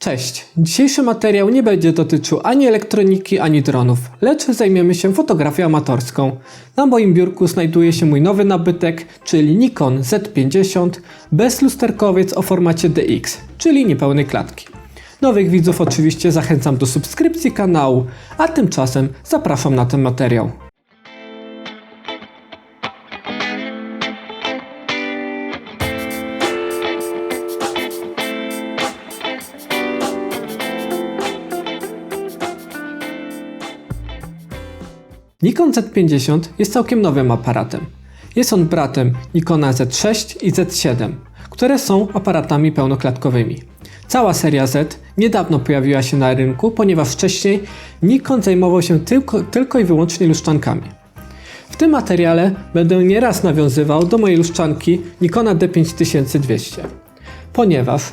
Cześć! Dzisiejszy materiał nie będzie dotyczył ani elektroniki, ani dronów, lecz zajmiemy się fotografią amatorską. Na moim biurku znajduje się mój nowy nabytek, czyli Nikon Z50 bezlusterkowiec o formacie DX, czyli niepełnej klatki. Nowych widzów oczywiście zachęcam do subskrypcji kanału, a tymczasem zapraszam na ten materiał. Nikon Z50 jest całkiem nowym aparatem. Jest on bratem Nikona Z6 i Z7, które są aparatami pełnoklatkowymi. Cała seria Z niedawno pojawiła się na rynku, ponieważ wcześniej Nikon zajmował się tylko i wyłącznie luszczankami. W tym materiale będę nieraz nawiązywał do mojej luszczanki Nikona D5200, ponieważ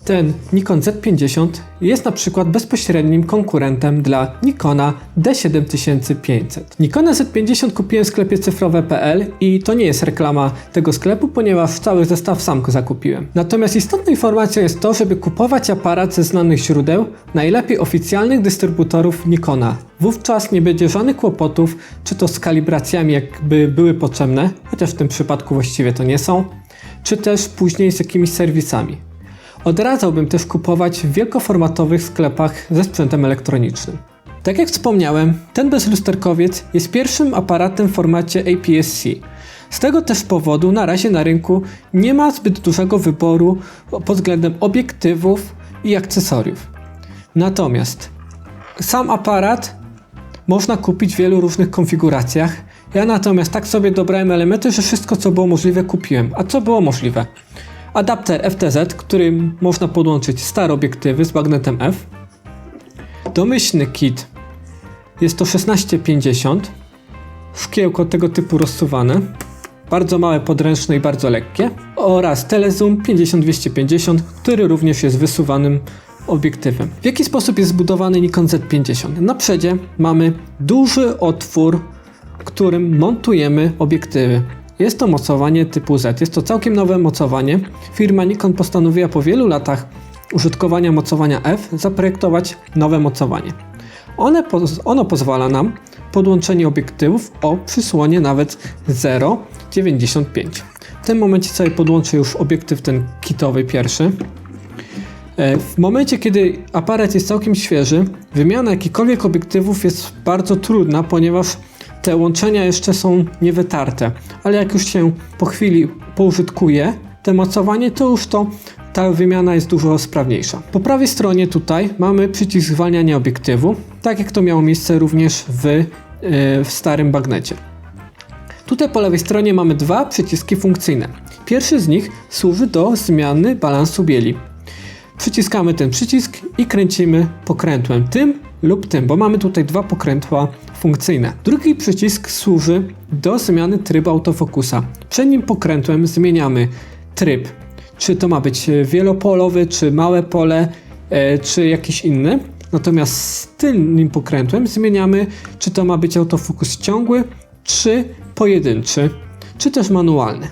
ten Nikon Z50 jest na przykład bezpośrednim konkurentem dla Nikona D7500. Nikona Z50 kupiłem w sklepie cyfrowe.pl i to nie jest reklama tego sklepu, ponieważ cały zestaw sam zakupiłem. Natomiast istotną informacją jest to, żeby kupować aparat ze znanych źródeł, najlepiej oficjalnych dystrybutorów Nikona. Wówczas nie będzie żadnych kłopotów, czy to z kalibracjami jakby były potrzebne, chociaż w tym przypadku właściwie to nie są, czy też później z jakimiś serwisami. Odradzałbym też kupować w wielkoformatowych sklepach ze sprzętem elektronicznym. Tak jak wspomniałem, ten bezlusterkowiec jest pierwszym aparatem w formacie APS-C. Z tego też powodu na razie na rynku nie ma zbyt dużego wyboru pod względem obiektywów i akcesoriów. Natomiast sam aparat można kupić w wielu różnych konfiguracjach. Ja natomiast tak sobie dobrałem elementy, że wszystko co było możliwe kupiłem. A co było możliwe? Adapter FTZ, którym można podłączyć stare obiektywy z magnetem F. Domyślny kit. Jest to 1650. Szkiełko tego typu rozsuwane. Bardzo małe, podręczne i bardzo lekkie. Oraz telezoom 50-250, który również jest wysuwanym obiektywem. W jaki sposób jest zbudowany Nikon Z50? Na przodzie mamy duży otwór, którym montujemy obiektywy. Jest to mocowanie typu Z. Jest to całkiem nowe mocowanie. Firma Nikon postanowiła po wielu latach użytkowania mocowania F zaprojektować nowe mocowanie. Ono pozwala nam podłączenie obiektywów o przysłonie nawet 0,95. W tym momencie sobie podłączę już obiektyw ten kitowy pierwszy. W momencie, kiedy aparat jest całkiem świeży, wymiana jakichkolwiek obiektywów jest bardzo trudna, ponieważ te łączenia jeszcze są niewytarte, ale jak już się po chwili poużytkuje te mocowanie, to już ta wymiana jest dużo sprawniejsza. Po prawej stronie tutaj mamy przycisk zwalniania obiektywu, tak jak to miało miejsce również w starym bagnecie. Tutaj po lewej stronie mamy dwa przyciski funkcyjne. Pierwszy z nich służy do zmiany balansu bieli. Przyciskamy ten przycisk i kręcimy pokrętłem tym lub tym, bo mamy tutaj dwa pokrętła funkcyjne. Drugi przycisk służy do zmiany trybu autofokusa. Przednim pokrętłem zmieniamy tryb, czy to ma być wielopolowy, czy małe pole, czy jakiś inny. Natomiast z tylnym pokrętłem zmieniamy, czy to ma być autofokus ciągły, czy pojedynczy, czy też manualny.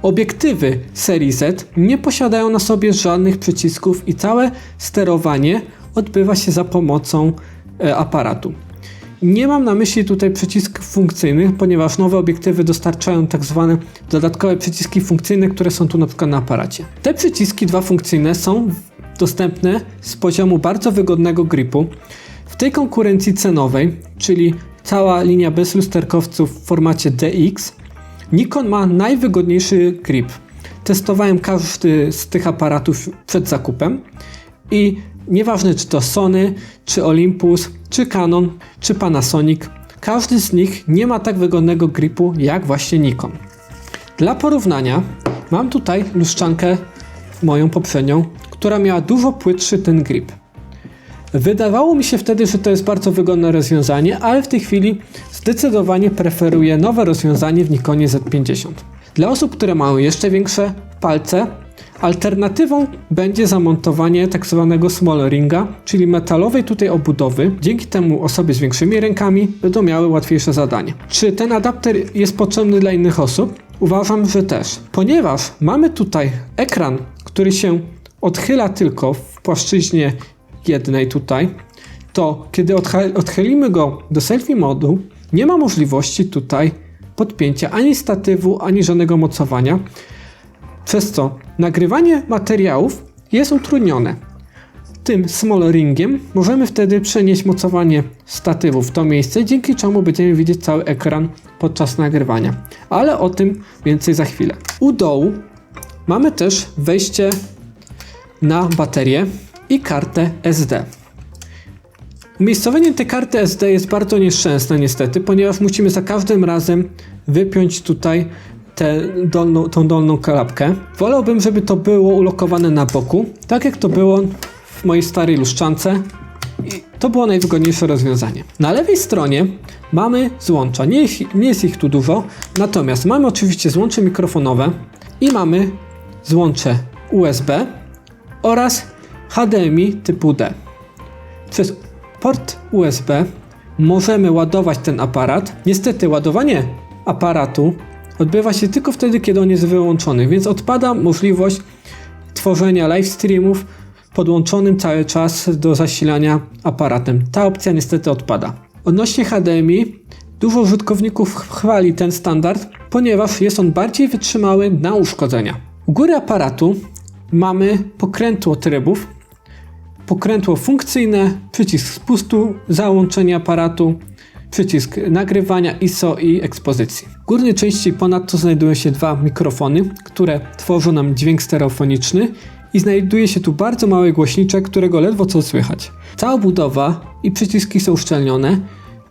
Obiektywy serii Z nie posiadają na sobie żadnych przycisków i całe sterowanie odbywa się za pomocą aparatu. Nie mam na myśli tutaj przycisków funkcyjnych, ponieważ nowe obiektywy dostarczają tak zwane dodatkowe przyciski funkcyjne, które są tu na przykład na aparacie. Te przyciski dwa funkcyjne są dostępne z poziomu bardzo wygodnego gripu. W tej konkurencji cenowej, czyli cała linia bezlusterkowców w formacie DX, Nikon ma najwygodniejszy grip. Testowałem każdy z tych aparatów przed zakupem i nieważne czy to Sony, czy Olympus, czy Canon, czy Panasonic, każdy z nich nie ma tak wygodnego gripu jak właśnie Nikon. Dla porównania mam tutaj luszczankę moją poprzednią, która miała dużo płytszy ten grip. Wydawało mi się wtedy, że to jest bardzo wygodne rozwiązanie, ale w tej chwili zdecydowanie preferuję nowe rozwiązanie w Nikonie Z50. Dla osób, które mają jeszcze większe palce, alternatywą będzie zamontowanie tak zwanego small ringa, czyli metalowej tutaj obudowy. Dzięki temu osoby z większymi rękami będą miały łatwiejsze zadanie. Czy ten adapter jest potrzebny dla innych osób? Uważam, że też. Ponieważ mamy tutaj ekran, który się odchyla tylko w płaszczyźnie jednej tutaj, to kiedy odchylimy go do selfie modu, nie ma możliwości tutaj podpięcia ani statywu, ani żadnego mocowania, przez co nagrywanie materiałów jest utrudnione. Tym small ringiem możemy wtedy przenieść mocowanie statywu w to miejsce, dzięki czemu będziemy widzieć cały ekran podczas nagrywania. Ale o tym więcej za chwilę. U dołu mamy też wejście na baterię i kartę SD. Umiejscowienie tej karty SD jest bardzo nieszczęsne niestety, ponieważ musimy za każdym razem wypiąć tutaj tą dolną klapkę. Wolałbym, żeby to było ulokowane na boku, tak jak to było w mojej starej lustrzance. I to było najwygodniejsze rozwiązanie. Na lewej stronie mamy złącza. Nie jest ich tu dużo, natomiast mamy oczywiście złącze mikrofonowe i mamy złącze USB oraz HDMI typu D. Przez port USB możemy ładować ten aparat. Niestety ładowanie aparatu odbywa się tylko wtedy, kiedy on jest wyłączony, więc odpada możliwość tworzenia live streamów podłączonym cały czas do zasilania aparatem. Ta opcja niestety odpada. Odnośnie HDMI, dużo użytkowników chwali ten standard, ponieważ jest on bardziej wytrzymały na uszkodzenia. U góry aparatu mamy pokrętło trybów, pokrętło funkcyjne, przycisk spustu, załączenie aparatu, przycisk nagrywania ISO i ekspozycji. W górnej części ponadto znajdują się dwa mikrofony, które tworzą nam dźwięk stereofoniczny i znajduje się tu bardzo mały głośniczek, którego ledwo co słychać. Cała budowa i przyciski są uszczelnione,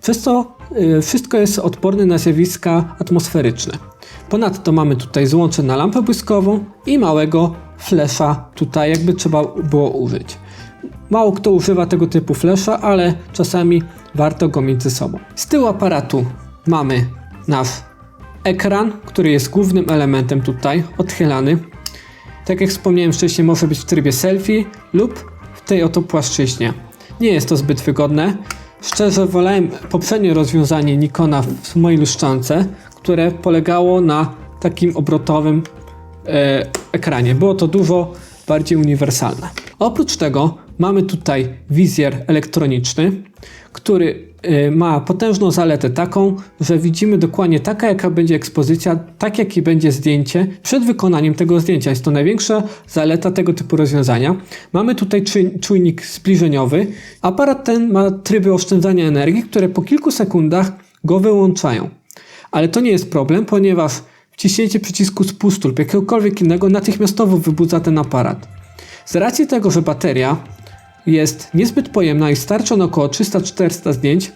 przez co wszystko jest odporne na zjawiska atmosferyczne. Ponadto mamy tutaj złącze na lampę błyskową i małego flasha tutaj, jakby trzeba było użyć. Mało kto używa tego typu flasha, ale czasami warto go mieć ze sobą. Z tyłu aparatu mamy nasz ekran, który jest głównym elementem tutaj, odchylany. Tak jak wspomniałem wcześniej, może być w trybie selfie lub w tej oto płaszczyźnie. Nie jest to zbyt wygodne. Szczerze wolałem poprzednie rozwiązanie Nikona w mojej lustrzance, które polegało na takim obrotowym ekranie. Było to dużo bardziej uniwersalne. Oprócz tego mamy tutaj wizjer elektroniczny, który ma potężną zaletę taką, że widzimy dokładnie taka, jaka będzie ekspozycja, tak jakie będzie zdjęcie przed wykonaniem tego zdjęcia. Jest to największa zaleta tego typu rozwiązania. Mamy tutaj czujnik zbliżeniowy. Aparat ten ma tryby oszczędzania energii, które po kilku sekundach go wyłączają. Ale to nie jest problem, ponieważ wciśnięcie przycisku spustu lub jakiegokolwiek innego natychmiastowo wybudza ten aparat. Z racji tego, że bateria jest niezbyt pojemna i starcza na około 300-400 zdjęć,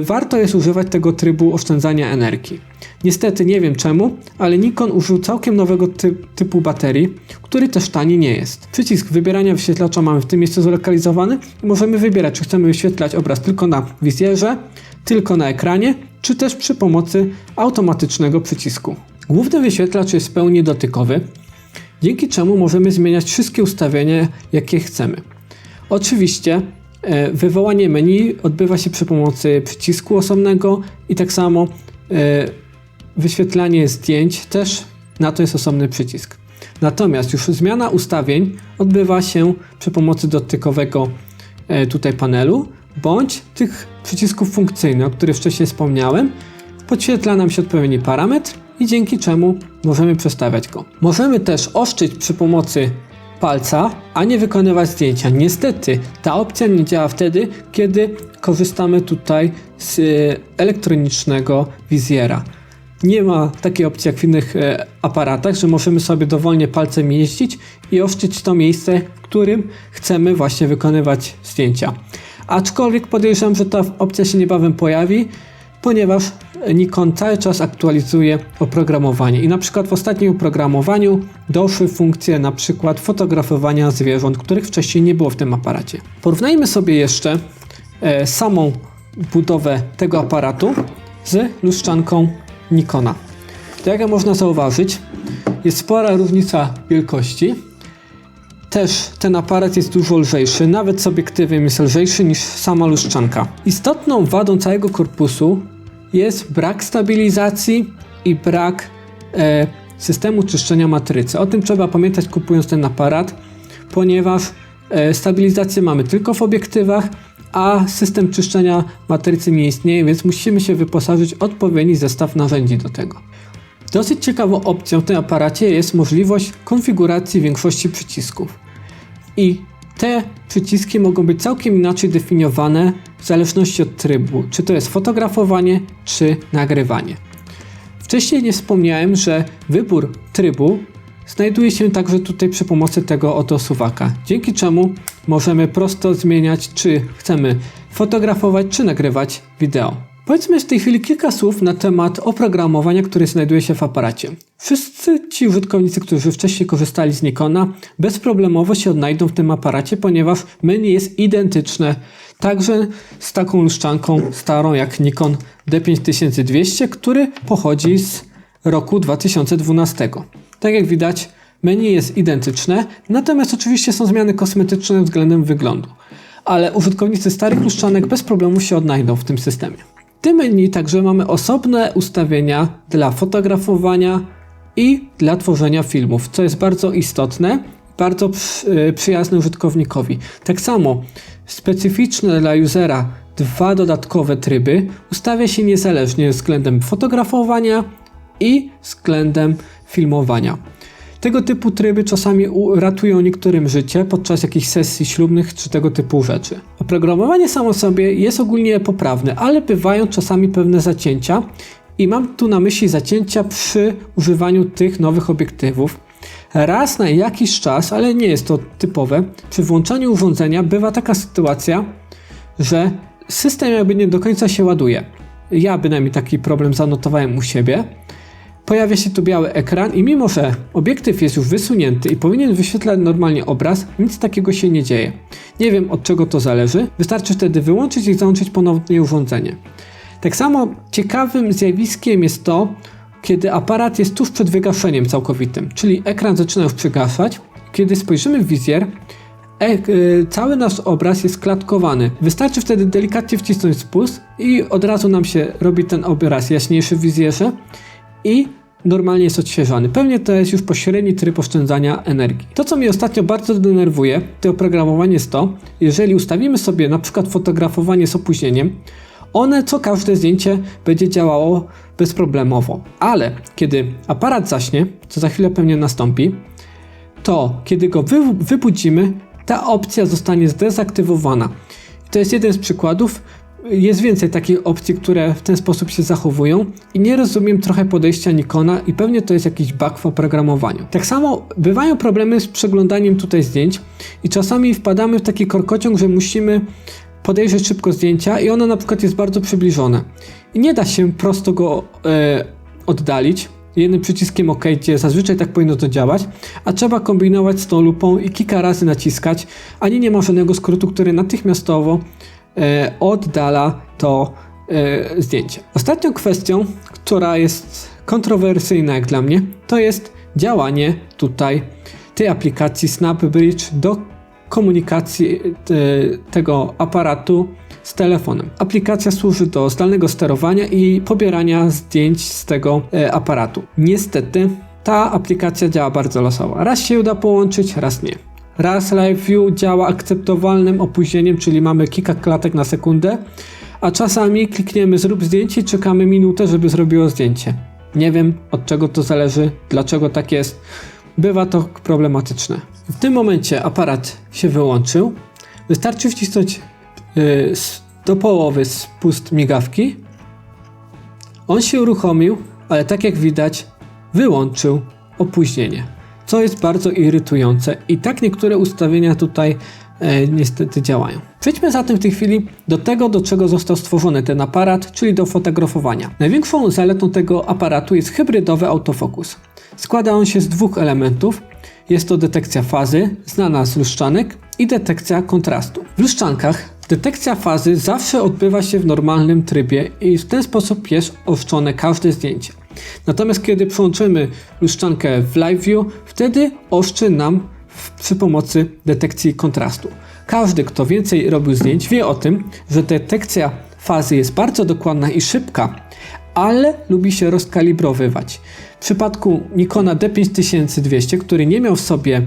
warto jest używać tego trybu oszczędzania energii. Niestety nie wiem czemu, ale Nikon użył całkiem nowego typu baterii, który też tani nie jest. Przycisk wybierania wyświetlacza mamy w tym miejscu zlokalizowany i możemy wybierać, czy chcemy wyświetlać obraz tylko na wizjerze, tylko na ekranie, czy też przy pomocy automatycznego przycisku. Główny wyświetlacz jest w pełni dotykowy, dzięki czemu możemy zmieniać wszystkie ustawienia, jakie chcemy. Oczywiście wywołanie menu odbywa się przy pomocy przycisku osobnego i tak samo wyświetlanie zdjęć też na to jest osobny przycisk. Natomiast już zmiana ustawień odbywa się przy pomocy dotykowego tutaj panelu bądź tych przycisków funkcyjnych, o których wcześniej wspomniałem. Podświetla nam się odpowiedni parametr i dzięki czemu możemy przestawiać go. Możemy też oszczędzić przy pomocy palca, a nie wykonywać zdjęcia. Niestety ta opcja nie działa wtedy, kiedy korzystamy tutaj z elektronicznego wizjera. Nie ma takiej opcji jak w innych aparatach, że możemy sobie dowolnie palcem jeździć i oszczędzić to miejsce, w którym chcemy właśnie wykonywać zdjęcia. Aczkolwiek podejrzewam, że ta opcja się niebawem pojawi, ponieważ Nikon cały czas aktualizuje oprogramowanie i na przykład w ostatnim oprogramowaniu doszły funkcje na przykład fotografowania zwierząt, których wcześniej nie było w tym aparacie. Porównajmy sobie jeszcze samą budowę tego aparatu z lustrzanką Nikona. To jak można zauważyć, jest spora różnica wielkości. Też ten aparat jest dużo lżejszy, nawet z obiektywem jest lżejszy niż sama lustrzanka. Istotną wadą całego korpusu jest brak stabilizacji i brak systemu czyszczenia matrycy. O tym trzeba pamiętać kupując ten aparat, ponieważ stabilizację mamy tylko w obiektywach, a system czyszczenia matrycy nie istnieje, więc musimy się wyposażyć w odpowiedni zestaw narzędzi do tego. Dosyć ciekawą opcją w tym aparacie jest możliwość konfiguracji większości przycisków. I te przyciski mogą być całkiem inaczej definiowane w zależności od trybu, czy to jest fotografowanie, czy nagrywanie. Wcześniej nie wspomniałem, że wybór trybu znajduje się także tutaj przy pomocy tego oto suwaka, dzięki czemu możemy prosto zmieniać, czy chcemy fotografować, czy nagrywać wideo. Powiedzmy w tej chwili kilka słów na temat oprogramowania, które znajduje się w aparacie. Wszyscy ci użytkownicy, którzy wcześniej korzystali z Nikona, bezproblemowo się odnajdą w tym aparacie, ponieważ menu jest identyczne także z taką luszczanką starą jak Nikon D5200, który pochodzi z roku 2012. Tak jak widać, menu jest identyczne, natomiast oczywiście są zmiany kosmetyczne względem wyglądu. Ale użytkownicy starych luszczanek bez problemu się odnajdą w tym systemie. W tym menu także mamy osobne ustawienia dla fotografowania i dla tworzenia filmów, co jest bardzo istotne, bardzo przyjazne użytkownikowi. Tak samo specyficzne dla usera 2 dodatkowe tryby ustawia się niezależnie względem fotografowania i względem filmowania. Tego typu tryby czasami ratują niektórym życie podczas jakichś sesji ślubnych czy tego typu rzeczy. Oprogramowanie samo sobie jest ogólnie poprawne, ale bywają czasami pewne zacięcia i mam tu na myśli zacięcia przy używaniu tych nowych obiektywów. Raz na jakiś czas, ale nie jest to typowe, przy włączaniu urządzenia bywa taka sytuacja, że system jakby nie do końca się ładuje. Ja bynajmniej taki problem zanotowałem u siebie. Pojawia się tu biały ekran i mimo, że obiektyw jest już wysunięty i powinien wyświetlać normalnie obraz, nic takiego się nie dzieje. Nie wiem, od czego to zależy, wystarczy wtedy wyłączyć i załączyć ponownie urządzenie. Tak samo ciekawym zjawiskiem jest to, kiedy aparat jest tuż przed wygaszeniem całkowitym, czyli ekran zaczyna już przygaszać. Kiedy spojrzymy w wizjer, cały nasz obraz jest klatkowany. Wystarczy wtedy delikatnie wcisnąć spust i od razu nam się robi ten obraz jaśniejszy w wizjerze i normalnie jest odświeżany. Pewnie to jest już pośredni tryb oszczędzania energii. To, co mnie ostatnio bardzo denerwuje, to oprogramowanie jest to, jeżeli ustawimy sobie na przykład fotografowanie z opóźnieniem, co każde zdjęcie będzie działało bezproblemowo. Ale kiedy aparat zaśnie, co za chwilę pewnie nastąpi, to kiedy go wybudzimy, ta opcja zostanie zdezaktywowana. To jest jeden z przykładów. Jest więcej takich opcji, które w ten sposób się zachowują i nie rozumiem trochę podejścia Nikona i pewnie to jest jakiś bug w oprogramowaniu. Tak samo bywają problemy z przeglądaniem tutaj zdjęć i czasami wpadamy w taki korkociąg, że musimy podejrzeć szybko zdjęcia i ono na przykład jest bardzo przybliżone. I nie da się prosto go oddalić jednym przyciskiem OK, gdzie zazwyczaj tak powinno to działać, a trzeba kombinować z tą lupą i kilka razy naciskać, ani nie ma żadnego skrótu, który natychmiastowo oddala to zdjęcie. Ostatnią kwestią, która jest kontrowersyjna jak dla mnie, to jest działanie tutaj tej aplikacji SnapBridge do komunikacji tego aparatu z telefonem. Aplikacja służy do zdalnego sterowania i pobierania zdjęć z tego aparatu. Niestety ta aplikacja działa bardzo losowo. Raz się uda połączyć, raz nie. Raz Live View działa akceptowalnym opóźnieniem, czyli mamy kilka klatek na sekundę, a czasami klikniemy zrób zdjęcie i czekamy minutę, żeby zrobiło zdjęcie. Nie wiem, od czego to zależy, dlaczego tak jest. Bywa to problematyczne. W tym momencie aparat się wyłączył. Wystarczy wcisnąć do połowy spust migawki. On się uruchomił, ale tak jak widać wyłączył opóźnienie, co jest bardzo irytujące i tak niektóre ustawienia tutaj niestety działają. Przejdźmy zatem w tej chwili do tego, do czego został stworzony ten aparat, czyli do fotografowania. Największą zaletą tego aparatu jest hybrydowy autofokus. Składa on się z dwóch elementów. Jest to detekcja fazy, znana z luszczanek, i detekcja kontrastu. W luszczankach detekcja fazy zawsze odbywa się w normalnym trybie i w ten sposób jest oszczone każde zdjęcie. Natomiast kiedy przełączymy luszczankę w Live View, wtedy oszczy nam przy pomocy detekcji kontrastu. Każdy, kto więcej robił zdjęć, wie o tym, że detekcja fazy jest bardzo dokładna i szybka, ale lubi się rozkalibrowywać. W przypadku Nikona D5200, który nie miał w sobie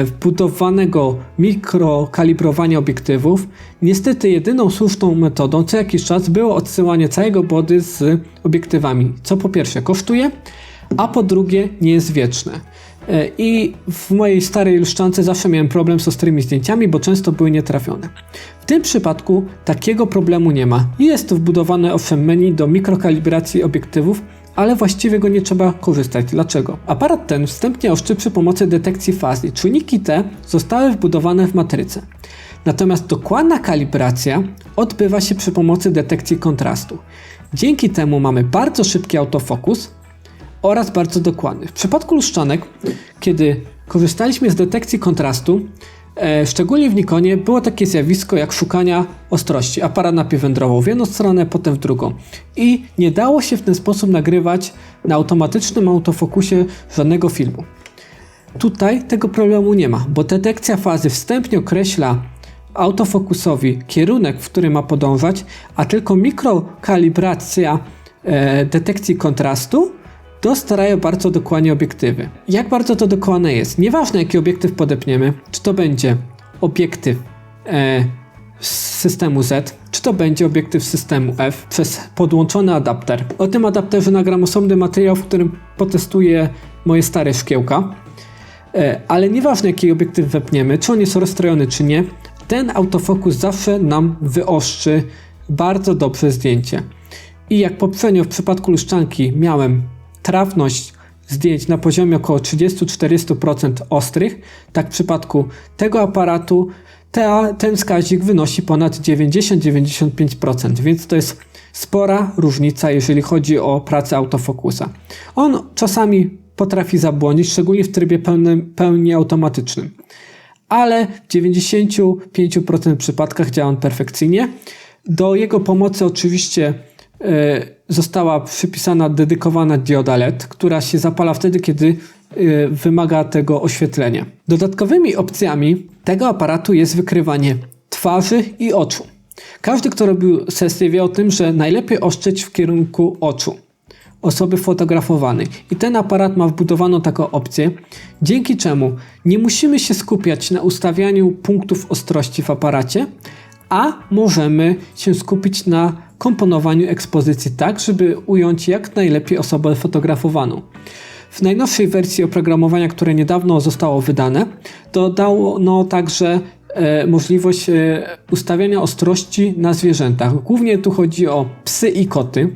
wbudowanego mikrokalibrowania obiektywów, niestety jedyną słuszną metodą co jakiś czas było odsyłanie całego body z obiektywami, co po pierwsze kosztuje, a po drugie nie jest wieczne. I w mojej starej luszczance zawsze miałem problem z ostrymi zdjęciami, bo często były nietrafione. W tym przypadku takiego problemu nie ma. Jest wbudowane owszem menu do mikrokalibracji obiektywów, ale właściwie go nie trzeba korzystać. Dlaczego? Aparat ten wstępnie oszczy przy pomocy detekcji fazy. Czujniki te zostały wbudowane w matryce. Natomiast dokładna kalibracja odbywa się przy pomocy detekcji kontrastu. Dzięki temu mamy bardzo szybki autofokus oraz bardzo dokładny. W przypadku luszczanek, kiedy korzystaliśmy z detekcji kontrastu, szczególnie w Nikonie, było takie zjawisko jak szukania ostrości. Aparat najpierw wędrował w jedną stronę, potem w drugą. I nie dało się w ten sposób nagrywać na automatycznym autofokusie żadnego filmu. Tutaj tego problemu nie ma, bo detekcja fazy wstępnie określa autofokusowi kierunek, w który ma podążać, a tylko mikrokalibracja detekcji kontrastu dostarają bardzo dokładnie obiektywy. Jak bardzo to dokładne jest? Nieważne jaki obiektyw podepniemy, czy to będzie obiektyw z systemu Z, czy to będzie obiektyw systemu F przez podłączony adapter. O tym adapterze nagram osobny materiał, w którym potestuję moje stare szkiełka. Ale nieważne jaki obiektyw wepniemy, czy on jest rozstrojony czy nie, ten autofokus zawsze nam wyostrzy bardzo dobrze zdjęcie. I jak poprzednio w przypadku luszczanki miałem trafność zdjęć na poziomie około 30-40% ostrych, tak w przypadku tego aparatu ten wskaźnik wynosi ponad 90-95%, więc to jest spora różnica, jeżeli chodzi o pracę autofokusa. On czasami potrafi zabłądzić, szczególnie w trybie pełni automatycznym, ale w 95% przypadkach działa on perfekcyjnie. Do jego pomocy oczywiście została przypisana dedykowana dioda LED, która się zapala wtedy, kiedy wymaga tego oświetlenia. Dodatkowymi opcjami tego aparatu jest wykrywanie twarzy i oczu. Każdy, kto robił sesję, wie o tym, że najlepiej ostrzyć w kierunku oczu osoby fotografowanej. I ten aparat ma wbudowaną taką opcję, dzięki czemu nie musimy się skupiać na ustawianiu punktów ostrości w aparacie, a możemy się skupić na komponowaniu ekspozycji tak, żeby ująć jak najlepiej osobę fotografowaną. W najnowszej wersji oprogramowania, które niedawno zostało wydane, dodano także możliwość ustawiania ostrości na zwierzętach. Głównie tu chodzi o psy i koty.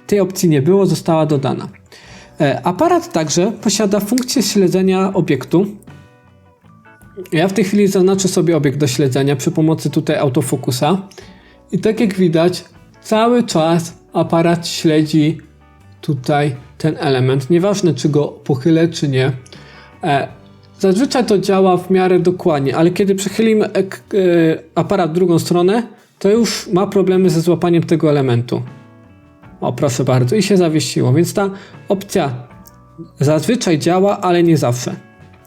Tej opcji nie było, została dodana. Aparat także posiada funkcję śledzenia obiektu. Ja w tej chwili zaznaczę sobie obiekt do śledzenia przy pomocy tutaj autofokusa. I tak jak widać, cały czas aparat śledzi tutaj ten element. Nieważne czy go pochylę czy nie. Zazwyczaj to działa w miarę dokładnie, ale kiedy przechylimy aparat w drugą stronę, to już ma problemy ze złapaniem tego elementu. O, proszę bardzo, i się zawiesiło, więc ta opcja zazwyczaj działa, ale nie zawsze.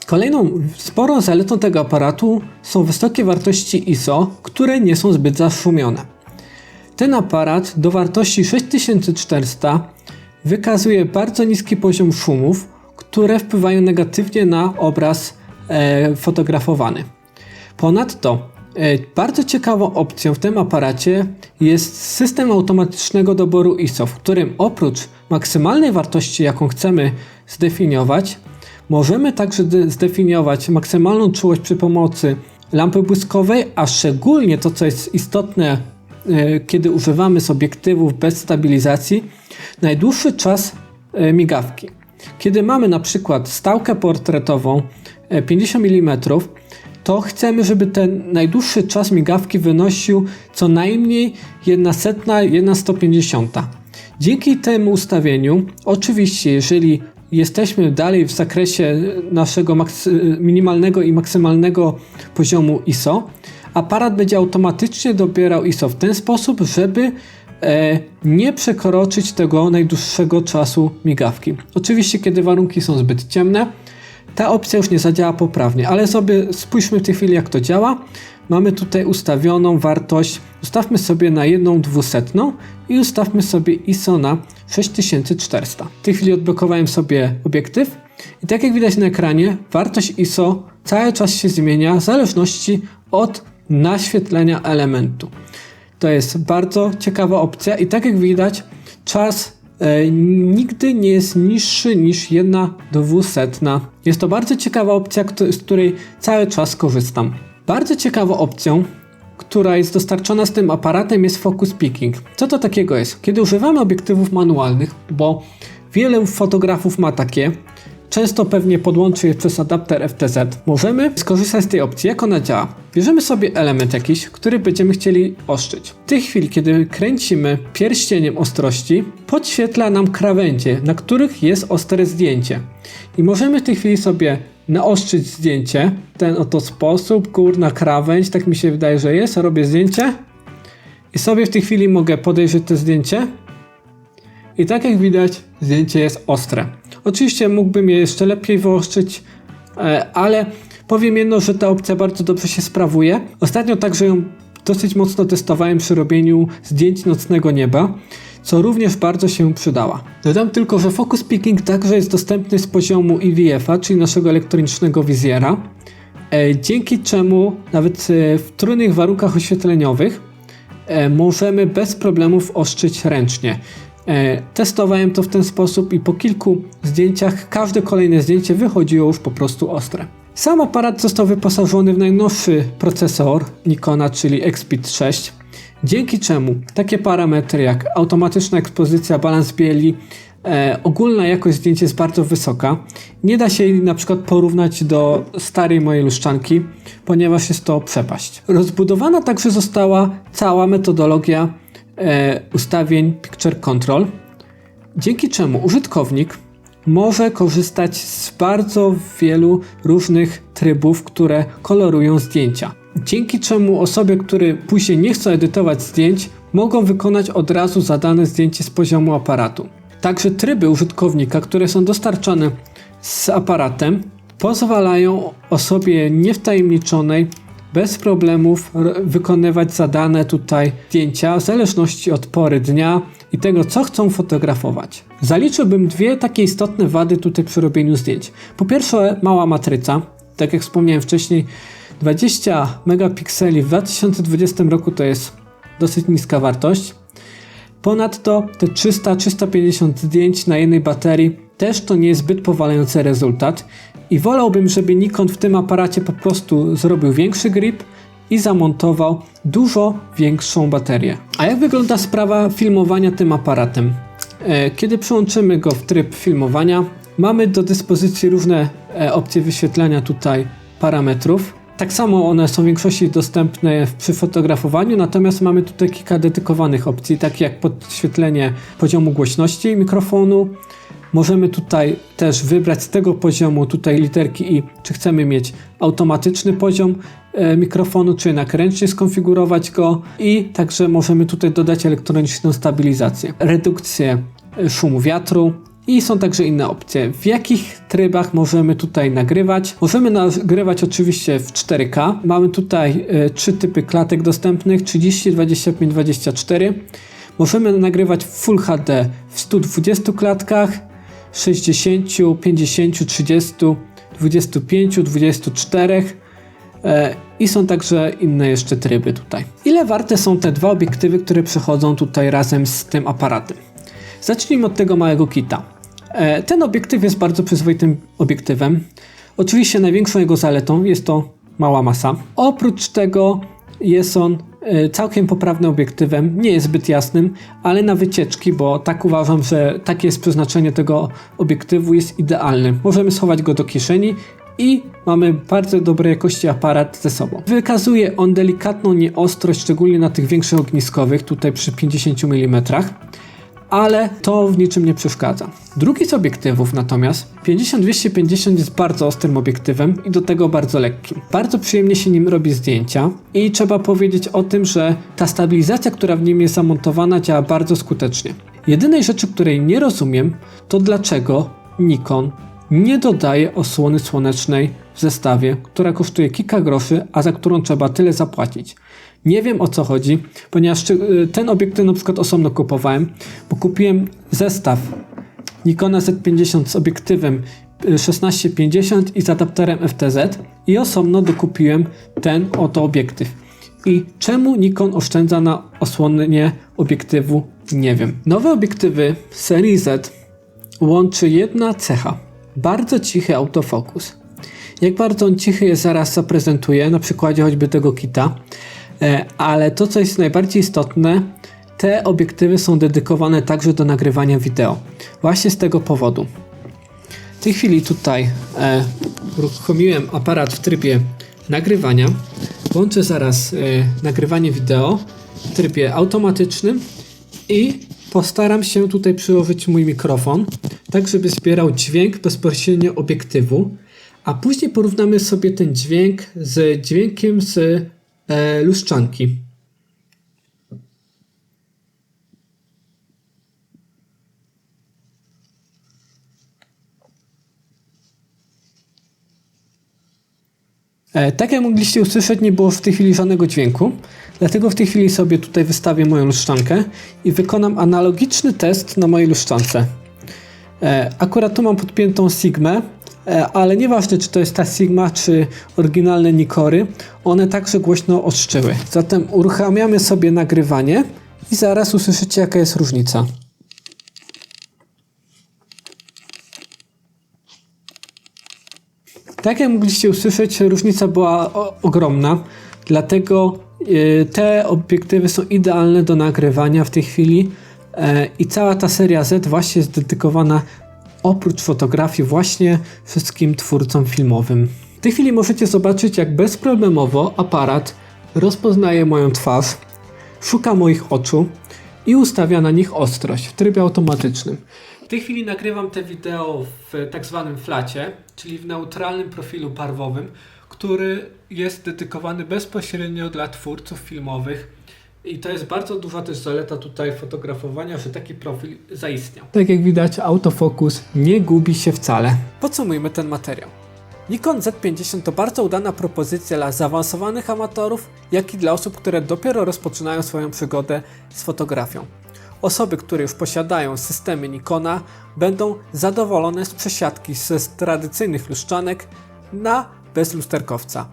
Kolejną sporą zaletą tego aparatu są wysokie wartości ISO, które nie są zbyt zaszumione. Ten aparat do wartości 6400 wykazuje bardzo niski poziom szumów, które wpływają negatywnie na obraz fotografowany. Ponadto bardzo ciekawą opcją w tym aparacie jest system automatycznego doboru ISO, w którym oprócz maksymalnej wartości, jaką chcemy zdefiniować, możemy także zdefiniować maksymalną czułość przy pomocy lampy błyskowej, a szczególnie to, co jest istotne, kiedy używamy z obiektywów bez stabilizacji, najdłuższy czas migawki. Kiedy mamy na przykład stałkę portretową 50 mm, to chcemy, żeby ten najdłuższy czas migawki wynosił co najmniej 1/100, 1/150. Dzięki temu ustawieniu, oczywiście jeżeli jesteśmy dalej w zakresie naszego minimalnego i maksymalnego poziomu ISO, aparat będzie automatycznie dobierał ISO w ten sposób, żeby nie przekroczyć tego najdłuższego czasu migawki. Oczywiście, kiedy warunki są zbyt ciemne, ta opcja już nie zadziała poprawnie, ale sobie spójrzmy w tej chwili, jak to działa. Mamy tutaj ustawioną wartość, ustawmy sobie na 1/200 i ustawmy sobie ISO na 6400. W tej chwili odblokowałem sobie obiektyw i tak jak widać na ekranie, wartość ISO cały czas się zmienia w zależności od naświetlenia elementu. To jest bardzo ciekawa opcja i tak jak widać, czas nigdy nie jest niższy niż 1/200. Jest to bardzo ciekawa opcja, z której cały czas korzystam. Bardzo ciekawą opcją, która jest dostarczona z tym aparatem, jest focus picking. Co to takiego jest? Kiedy używamy obiektywów manualnych, bo wielu fotografów ma takie, często pewnie podłączy je przez adapter FTZ, możemy skorzystać z tej opcji. Jak ona działa? Bierzemy sobie element jakiś, który będziemy chcieli ostrzyć. W tej chwili, kiedy kręcimy pierścieniem ostrości, podświetla nam krawędzie, na których jest ostre zdjęcie. I możemy w tej chwili sobie naostrzyć zdjęcie w ten oto sposób, górna krawędź, tak mi się wydaje, że jest. Robię zdjęcie i sobie w tej chwili mogę podejrzeć to zdjęcie i tak jak widać, zdjęcie jest ostre. Oczywiście mógłbym je jeszcze lepiej wyostrzyć, ale powiem jedno, że ta opcja bardzo dobrze się sprawuje. Ostatnio także ją dosyć mocno testowałem przy robieniu zdjęć nocnego nieba, co również bardzo się przydała. Dodam tylko, że focus picking także jest dostępny z poziomu EVF-a, czyli naszego elektronicznego wizjera, dzięki czemu nawet w trudnych warunkach oświetleniowych możemy bez problemów ostrzyć ręcznie. Testowałem to w ten sposób i po kilku zdjęciach każde kolejne zdjęcie wychodziło już po prostu ostre. Sam aparat został wyposażony w najnowszy procesor Nikona, czyli Expeed 6, dzięki czemu takie parametry jak automatyczna ekspozycja, balans bieli, ogólna jakość zdjęcia jest bardzo wysoka. Nie da się jej na przykład porównać do starej mojej luszczanki, ponieważ jest to przepaść. Rozbudowana także została cała metodologia ustawień Picture Control, dzięki czemu użytkownik może korzystać z bardzo wielu różnych trybów, które kolorują zdjęcia. Dzięki czemu osoby, które później nie chcą edytować zdjęć, mogą wykonać od razu zadane zdjęcie z poziomu aparatu. Także tryby użytkownika, które są dostarczane z aparatem, pozwalają osobie niewtajemniczonej bez problemów wykonywać zadane tutaj zdjęcia w zależności od pory dnia i tego, co chcą fotografować. Zaliczyłbym dwie takie istotne wady tutaj przy robieniu zdjęć. Po pierwsze, mała matryca. Tak jak wspomniałem wcześniej, 20 megapikseli w 2020 roku to jest dosyć niska wartość. Ponadto te 300-350 zdjęć na jednej baterii też to nie jest zbyt powalający rezultat i wolałbym, żeby Nikon w tym aparacie po prostu zrobił większy grip i zamontował dużo większą baterię. A jak wygląda sprawa filmowania tym aparatem? Kiedy przyłączymy go w tryb filmowania, mamy do dyspozycji różne opcje wyświetlania tutaj parametrów. Tak samo one są w większości dostępne przy fotografowaniu, natomiast mamy tutaj kilka dedykowanych opcji, takie jak podświetlenie poziomu głośności mikrofonu. Możemy tutaj też wybrać z tego poziomu tutaj literki i czy chcemy mieć automatyczny poziom mikrofonu, czy jednak ręcznie skonfigurować go i także możemy tutaj dodać elektroniczną stabilizację, redukcję szumu wiatru i są także inne opcje. W jakich trybach możemy tutaj nagrywać? Możemy nagrywać oczywiście w 4K. Mamy tutaj trzy typy klatek dostępnych, 30, 25, 24. Możemy nagrywać w Full HD w 120 klatkach, 60, 50, 30, 25, 24 i są także inne jeszcze tryby tutaj. Ile warte są te dwa obiektywy, które przychodzą tutaj razem z tym aparatem? Zacznijmy od tego małego kita. Ten obiektyw jest bardzo przyzwoitym obiektywem. Oczywiście największą jego zaletą jest to mała masa. Oprócz tego jest on całkiem poprawnym obiektywem, nie jest zbyt jasnym, ale na wycieczki, bo tak uważam, że takie jest przeznaczenie tego obiektywu, jest idealny. Możemy schować go do kieszeni i mamy bardzo dobrej jakości aparat ze sobą. Wykazuje on delikatną nieostrość, szczególnie na tych większych ogniskowych, tutaj przy 50 mm, ale to w niczym nie przeszkadza. Drugi z obiektywów natomiast, 50-250 jest bardzo ostrym obiektywem i do tego bardzo lekkim. Bardzo przyjemnie się nim robi zdjęcia i trzeba powiedzieć o tym, że ta stabilizacja, która w nim jest zamontowana, działa bardzo skutecznie. Jedynej rzeczy, której nie rozumiem, to dlaczego Nikon nie dodaje osłony słonecznej w zestawie, która kosztuje kilka groszy, a za którą trzeba tyle zapłacić. Nie wiem, o co chodzi, ponieważ ten obiektyw na przykład osobno kupowałem, bo kupiłem zestaw Nikona Z50 z obiektywem 16-50 i z adapterem FTZ i osobno dokupiłem ten oto obiektyw. I czemu Nikon oszczędza na osłonie obiektywu? Nie wiem. Nowe obiektywy serii Z łączy jedna cecha. Bardzo cichy autofokus. Jak bardzo on cichy jest, zaraz zaprezentuję na przykładzie choćby tego kita. Ale to, co jest najbardziej istotne, te obiektywy są dedykowane także do nagrywania wideo. Właśnie z tego powodu. W tej chwili tutaj uruchomiłem aparat w trybie nagrywania. Włączę zaraz nagrywanie wideo w trybie automatycznym i postaram się tutaj przyłożyć mój mikrofon, tak żeby zbierał dźwięk bezpośrednio obiektywu, a później porównamy sobie ten dźwięk z dźwiękiem z lustrzanki. Tak jak mogliście usłyszeć, nie było w tej chwili żadnego dźwięku, dlatego w tej chwili sobie tutaj wystawię moją lustrzankę i wykonam analogiczny test na mojej lustrzance. Akurat tu mam podpiętą Sigmę, ale nieważne, czy to jest ta Sigma, czy oryginalne Nikory, one także głośno oszczęły. Zatem uruchamiamy sobie nagrywanie i zaraz usłyszycie, jaka jest różnica. Tak jak mogliście usłyszeć, różnica była ogromna, dlatego te obiektywy są idealne do nagrywania w tej chwili i cała ta seria Z właśnie jest dedykowana oprócz fotografii właśnie wszystkim twórcom filmowym. W tej chwili możecie zobaczyć, jak bezproblemowo aparat rozpoznaje moją twarz, szuka moich oczu i ustawia na nich ostrość w trybie automatycznym. W tej chwili nagrywam te wideo w tak zwanym flacie, czyli w neutralnym profilu barwowym, który jest dedykowany bezpośrednio dla twórców filmowych. I to jest bardzo duża też zaleta tutaj fotografowania, że taki profil zaistniał. Tak jak widać, autofokus nie gubi się wcale. Podsumujmy ten materiał. Nikon Z50 to bardzo udana propozycja dla zaawansowanych amatorów, jak i dla osób, które dopiero rozpoczynają swoją przygodę z fotografią. Osoby, które już posiadają systemy Nikona, będą zadowolone z przesiadki z tradycyjnych lustrzanek na bezlusterkowca.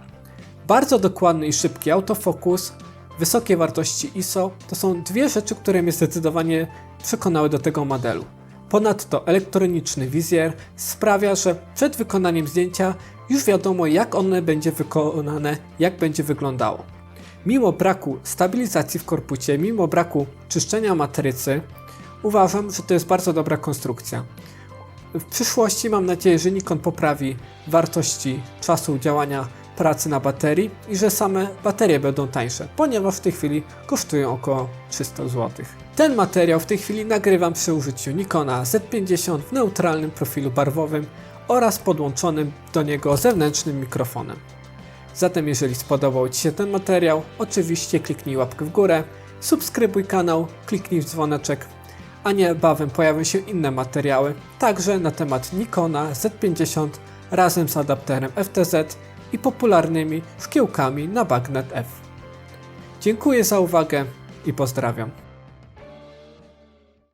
Bardzo dokładny i szybki autofokus, wysokie wartości ISO to są dwie rzeczy, które mnie zdecydowanie przekonały do tego modelu. Ponadto elektroniczny wizjer sprawia, że przed wykonaniem zdjęcia już wiadomo, jak one będzie wykonane, jak będzie wyglądało. Mimo braku stabilizacji w korpusie, mimo braku czyszczenia matrycy, uważam, że to jest bardzo dobra konstrukcja. W przyszłości mam nadzieję, że Nikon poprawi wartości czasu działania pracy na baterii i że same baterie będą tańsze, ponieważ w tej chwili kosztują około 300 zł. Ten materiał w tej chwili nagrywam przy użyciu Nikona Z50 w neutralnym profilu barwowym oraz podłączonym do niego zewnętrznym mikrofonem. Zatem jeżeli spodobał Ci się ten materiał, oczywiście kliknij łapkę w górę, subskrybuj kanał, kliknij w dzwoneczek, a niebawem pojawią się inne materiały, także na temat Nikona Z50 razem z adapterem FTZ i popularnymi szkiełkami na bagnet F. Dziękuję za uwagę i pozdrawiam.